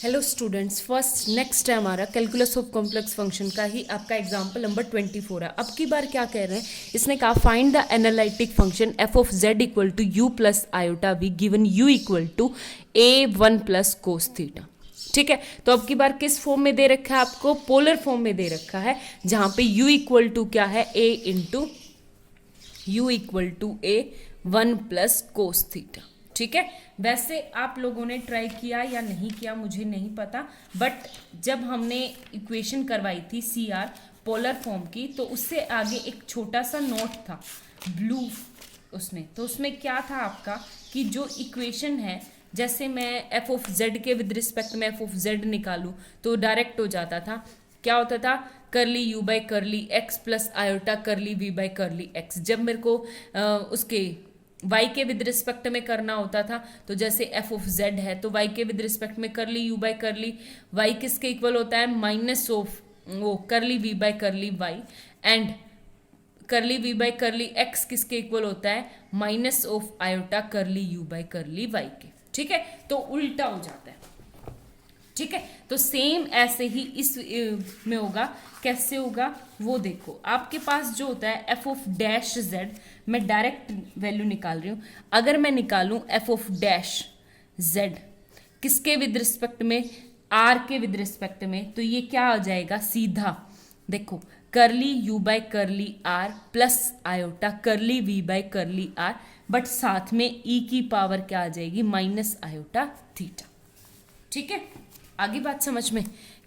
Hello students, first next है हमारा calculus of complex function का ही आपका एग्जांपल नंबर 24 है। अब की बार क्या कह रहे हैं, इसने कहा find the analytic function F of Z equal to U plus iota V given U equal to A one plus cos theta. ठीक है, तो अब की बार किस फॉर्म में दे रखा है, आपको पोलर फॉर्म में दे रखा है, जहां पे u इक्वल टू क्या है, a into U equal to A one plus cos theta. ठीक है, वैसे आप लोगों ने ट्राई किया या नहीं किया मुझे नहीं पता, बट जब हमने इक्वेशन करवाई थी सी आर पोलर फॉर्म की, तो उससे आगे एक छोटा सा नोट था ब्लू उसमें, तो उसमें क्या था आपका कि जो इक्वेशन है, जैसे मैं एफ ऑफ जेड के विद रिस्पेक्ट में एफ ऑफ जेड निकालूं तो डायरेक्ट हो जाता था, क्या होता था, करली यू बाई करली x plus iota curly V by करली एक्स। जब मेरे को उसके y के विद रिस्पेक्ट में करना होता था, तो जैसे f ऑफ z है तो y के विद रिस्पेक्ट में करली u बाई करली y किसके इक्वल होता है, माइनस ऑफ वो करली v बाई करली y, एंड करली v बाई करली x किसके इक्वल होता है, माइनस ऑफ आयोटा करली u बाई करली y के। ठीक है, तो उल्टा हो जाता है। ठीक है, तो सेम ऐसे ही इस में होगा, कैसे होगा वो देखो। आपके पास जो होता है एफ ऑफ डैश जेड, मैं डायरेक्ट वैल्यू निकाल रही हूँ। अगर मैं निकालूं एफ ऑफ डैश जेड किसके विद रिस्पेक्ट में, आर के विद रिस्पेक्ट में, तो ये क्या आ जाएगा, सीधा देखो curly U by curly R plus iota curly V by curly R, but साथ में ई की पावर क्या आ जाएगी, माइनस आयोटा थीटा। ठीक है, आगे बात समझ में,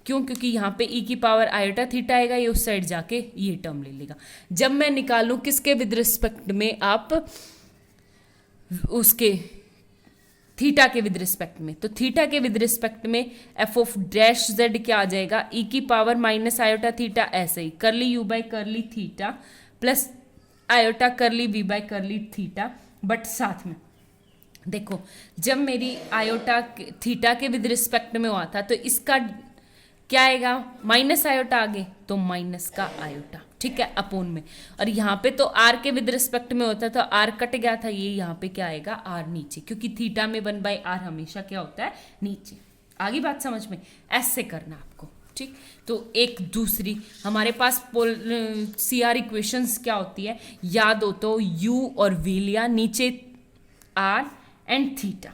क्यों, क्योंकि यहाँ पे e की पावर आयोटा थीटा आएगा, ये उस साइड जाके ये टर्म ले लेगा। जब मैं निकालूं किसके विद रिस्पेक्ट में, आप उसके थीटा के विद रिस्पेक्ट में, तो थीटा के विद रिस्पेक्ट में एफ ऑफ डैश जेड क्या आ जाएगा, e की पावर माइनस आयोटा थीटा, ऐसे ही curly U by curly theta plus iota curly V by curly theta, but साथ में देखो जब मेरी आयोटा थीटा के विद रिस्पेक्ट में हुआ था तो इसका क्या आएगा, माइनस आयोटा आगे, तो माइनस का आयोटा, ठीक है, अपोन में। और यहाँ पे तो आर के विद रिस्पेक्ट में होता है तो आर कट गया था, ये यहाँ पे क्या आएगा, आर नीचे, क्योंकि थीटा में 1/r हमेशा क्या होता है, नीचे। आगे बात समझ में, ऐसे करना आपको। ठीक, तो एक दूसरी हमारे पास सी आर इक्वेशंस क्या होती है, याद हो तो यू और वी लिया, नीचे आर एंड थीटा।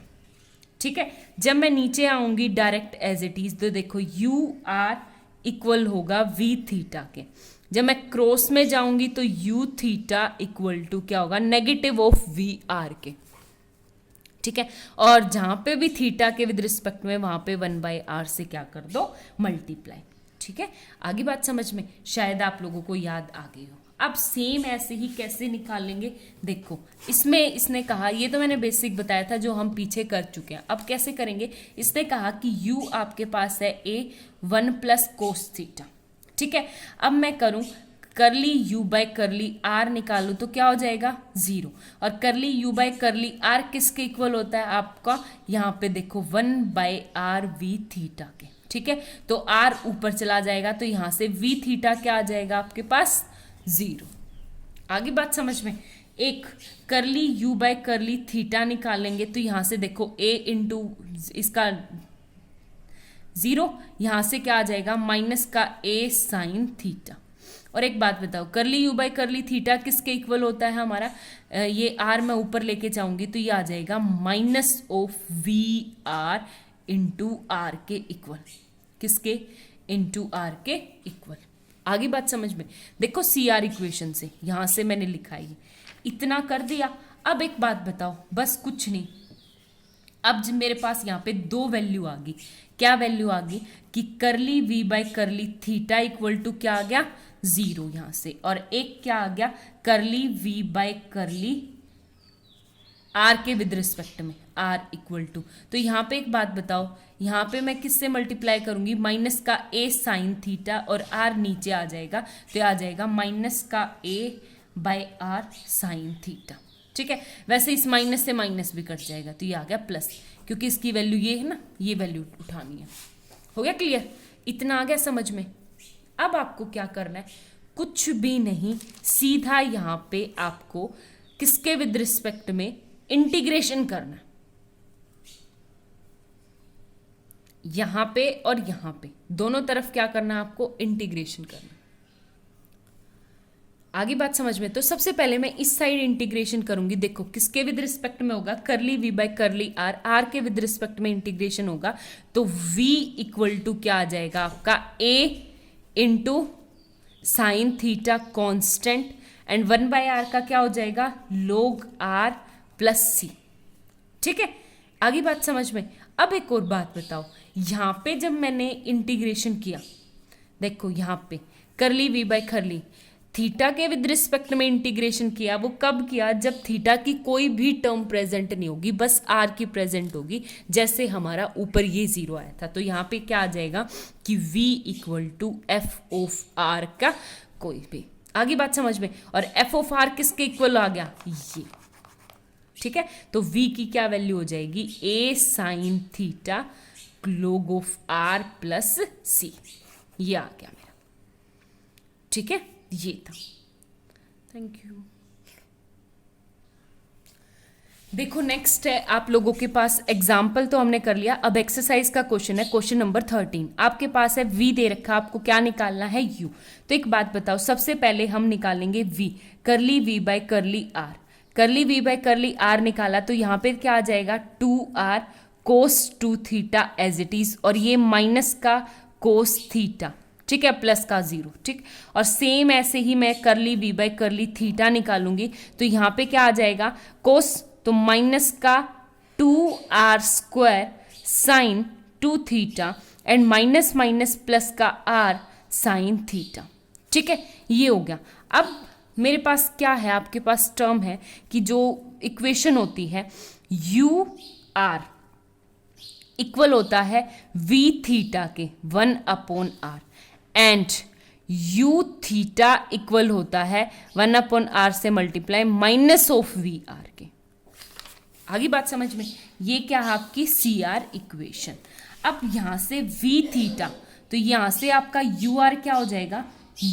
ठीक है, जब मैं नीचे आऊंगी डायरेक्ट एज इट इज, तो देखो यू आर इक्वल होगा वी थीटा के। जब मैं क्रॉस में जाऊंगी तो यू थीटा इक्वल टू क्या होगा, नेगेटिव ऑफ वी आर के। ठीक है, और जहां पे भी थीटा के विद रिस्पेक्ट में, वहां पे 1/r से क्या कर दो, मल्टीप्लाई। ठीक है, आगे बात समझ में, शायद आप लोगों को याद आ गई हो। अब सेम ऐसे ही कैसे निकालेंगे, देखो इसमें इसने कहा, ये तो मैंने बेसिक बताया था जो हम पीछे कर चुके हैं, अब कैसे करेंगे, इसने कहा कि u आपके पास है a 1 प्लस कोस थीटा। ठीक है, अब मैं करूं करली u बाई करली r निकालूं तो क्या हो जाएगा, 0, और करली u बाई करली r किसके इक्वल होता है आपका, यहाँ पे देखो 1/r v थीटा के। ठीक है, तो r ऊपर चला जाएगा तो यहाँ से v थीटा क्या आ जाएगा आपके पास, 0। आगे बात समझ में, एक करली u बाई करली थीटा निकालेंगे तो यहां से देखो a इंटू इसका 0, यहां से क्या आ जाएगा, माइनस का a साइन थीटा। और एक बात बताओ, करली u बाई करली थीटा किसके इक्वल होता है हमारा, ये r मैं ऊपर लेके जाऊंगी तो ये आ जाएगा minus of V R into R के इक्वल, किसके, इंटू आर के इक्वल। आगे बात समझ में, देखो सी आर इक्वेशन से यहां से मैंने लिखा है, इतना कर दिया। अब एक बात बताओ, बस कुछ नहीं, अब जब मेरे पास यहाँ पे दो वैल्यू आ गई, क्या वैल्यू आ गई कि curly V by curly theta equal to क्या आ गया, 0 यहां से, और एक क्या आ गया, करली वी बाई करली आर के विद रिस्पेक्ट में, आर इक्वल टू, तो यहाँ पे एक बात बताओ, यहाँ पे मैं किससे मल्टीप्लाई करूंगी, माइनस का a साइन थीटा, और r नीचे आ जाएगा तो आ जाएगा माइनस का a by R sine theta. ठीक है, वैसे इस माइनस से माइनस भी कट जाएगा तो ये आ गया प्लस, क्योंकि इसकी वैल्यू ये है ना, ये वैल्यू उठानी है। हो गया क्लियर, इतना आ गया समझ में। अब आपको क्या करना है, कुछ भी नहीं, सीधा यहाँ पे आपको किसके विद रिस्पेक्ट में इंटीग्रेशन करना, यहाँ पे और यहाँ पे दोनों तरफ क्या करना है आपको, इंटीग्रेशन करना। आगे बात समझ में, तो सबसे पहले मैं इस साइड इंटीग्रेशन करूंगी। देखो किसके विद रिस्पेक्ट में होगा, curly V by curly R, R के विद रिस्पेक्ट में इंटीग्रेशन होगा तो v इक्वल टू क्या आ जाएगा आपका a into sine theta constant and 1/r का क्या हो जाएगा, log r प्लस सी। ठीक है, आगे बात समझ में। अब एक और बात बताओ, यहाँ पे जब मैंने इंटीग्रेशन किया, देखो यहाँ पे करली वी बाय करली, थीटा के विद रिस्पेक्ट में इंटीग्रेशन किया, वो कब किया, जब थीटा की कोई भी टर्म प्रेजेंट नहीं होगी, बस आर की प्रेजेंट होगी, जैसे हमारा ऊपर ये जीरो आया था। तो यहाँ पे क्या आ जाएगा कि v equal to F of R का कोई भी। आगे बात समझ में। और एफ ऑफ आर किसके इक्वल आ गया, ये। ठीक है, तो v की क्या वैल्यू हो जाएगी, a sine theta log of R plus C, ये आ गया मेरा। ठीक है, ये था। Thank you. देखो नेक्स्ट है आप लोगों के पास, एग्जाम्पल तो हमने कर लिया, अब एक्सरसाइज का क्वेश्चन है, क्वेश्चन नंबर 13। आपके पास है v दे रखा, आपको क्या निकालना है, u। तो एक बात बताओ, सबसे पहले हम निकालेंगे v, करली v बाय करली r। करली v बाय करली r निकाला तो यहाँ पे क्या आ जाएगा, 2r cos 2 theta as it is, और ये माइनस का कोस थीटा, ठीक है, प्लस का 0। ठीक, और सेम ऐसे ही मैं करली v बाय करली थीटा निकालूंगी तो यहाँ पे क्या आ जाएगा, कोस तो माइनस का 2r square sine 2 theta and minus minus plus का r साइन थीटा। ठीक है, ये हो गया। अब मेरे पास क्या है, आपके पास टर्म है कि जो इक्वेशन होती है u r इक्वल होता है v थीटा के 1/r and u theta equal होता है 1/r से multiply minus of V R के। आगे बात समझ में, ये क्या है आपकी सी आर इक्वेशन। अब यहां से v थीटा, तो यहां से आपका u r क्या हो जाएगा,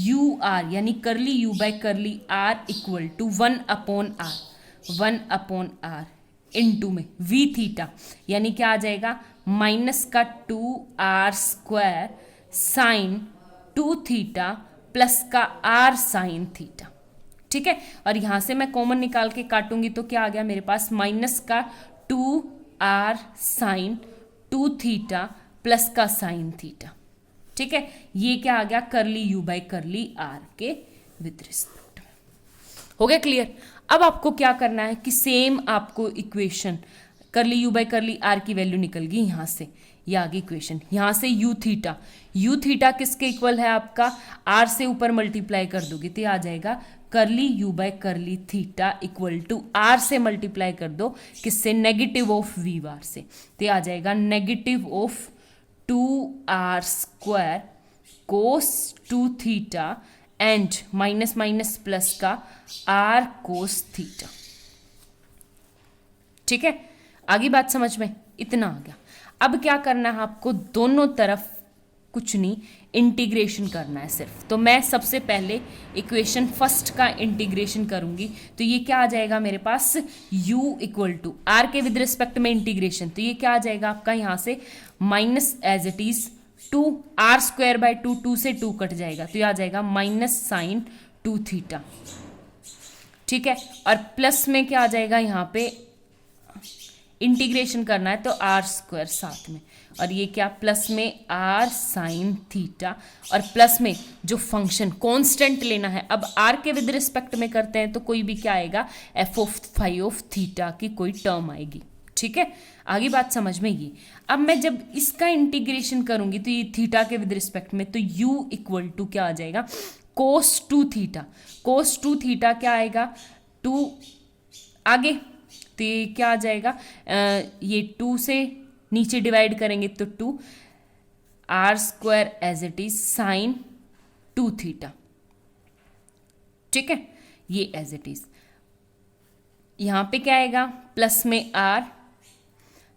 u r यानी curly u by curly r equal to 1/r into में v थीटा यानी क्या आ जाएगा, माइनस का 2r square sine 2 theta plus का r साइन थीटा। ठीक है, और यहां से मैं कॉमन निकाल के काटूंगी तो क्या आ गया मेरे पास, माइनस का 2r साइन 2 थीटा प्लस का साइन थीटा। ठीक है, ये क्या आ गया, करली u बाय करली r के विद रिस्पेक्ट। हो गया क्लियर। अब आपको क्या करना है कि सेम आपको इक्वेशन, करली u बाय करली r की वैल्यू निकल गई यहाँ से, ये आगे इक्वेशन, यहाँ से u थीटा किसके इक्वल है आपका, r से ऊपर मल्टीप्लाई कर दोगे तो आ जाएगा curly u by curly theta equal to r से मल्टीप्लाई कर दो किससे, नेगेटिव ऑफ v बार से, तो आ जाएगा negative of 2r square cos 2 theta and minus minus plus का r कोस थीटा। ठीक है, आगे बात समझ में, इतना आ गया। अब क्या करना है आपको, दोनों तरफ कुछ नहीं, इंटीग्रेशन करना है सिर्फ। तो मैं सबसे पहले इक्वेशन फर्स्ट का इंटीग्रेशन करूंगी तो ये क्या आ जाएगा मेरे पास, u इक्वल टू r के विद रिस्पेक्ट में इंटीग्रेशन, तो ये क्या आ जाएगा आपका, यहाँ से minus as it is 2r square by 2, 2 से 2 कट जाएगा तो ये आ जाएगा माइनस साइन 2 थीटा। ठीक है, और प्लस में क्या आ जाएगा, यहाँ पे इंटीग्रेशन करना है तो r स्क्वायर साथ में, और ये क्या प्लस में r साइन थीटा, और प्लस में जो फंक्शन कांस्टेंट लेना है, अब r के विद रिस्पेक्ट में करते हैं तो कोई भी क्या आएगा, f of phi of theta की कोई टर्म आएगी। ठीक है, आगे बात समझ में। ये अब मैं जब इसका इंटीग्रेशन करूंगी तो ये थीटा के विद रिस्पेक्ट में, तो u इक्वल टू क्या आ जाएगा, कोस 2 थीटा, कोस 2 थीटा क्या आएगा, 2 आगे तो ये क्या आ जाएगा, ये 2 से नीचे डिवाइड करेंगे तो 2 r square as it is sine 2 theta. ठीक है, ये एज इट इज, यहाँ पे क्या आएगा, प्लस में r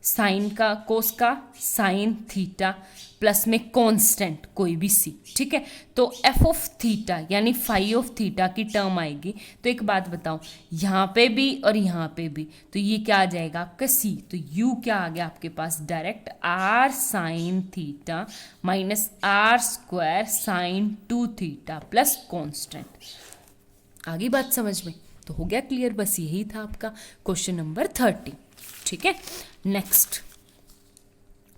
साइन का कोस का साइन थीटा प्लस में कांस्टेंट कोई भी सी, ठीक है। तो एफ ऑफ थीटा यानी फाई ऑफ थीटा की टर्म आएगी। तो एक बात बताओ, यहाँ पे भी और यहाँ पे भी, तो ये क्या आ जाएगा आपका सी। तो यू क्या आ गया आपके पास direct R sine theta minus R square sine 2 theta plus constant. आगे बात समझ में तो हो गया क्लियर। बस यही था आपका क्वेश्चन नंबर 30, ठीक है। नेक्स्ट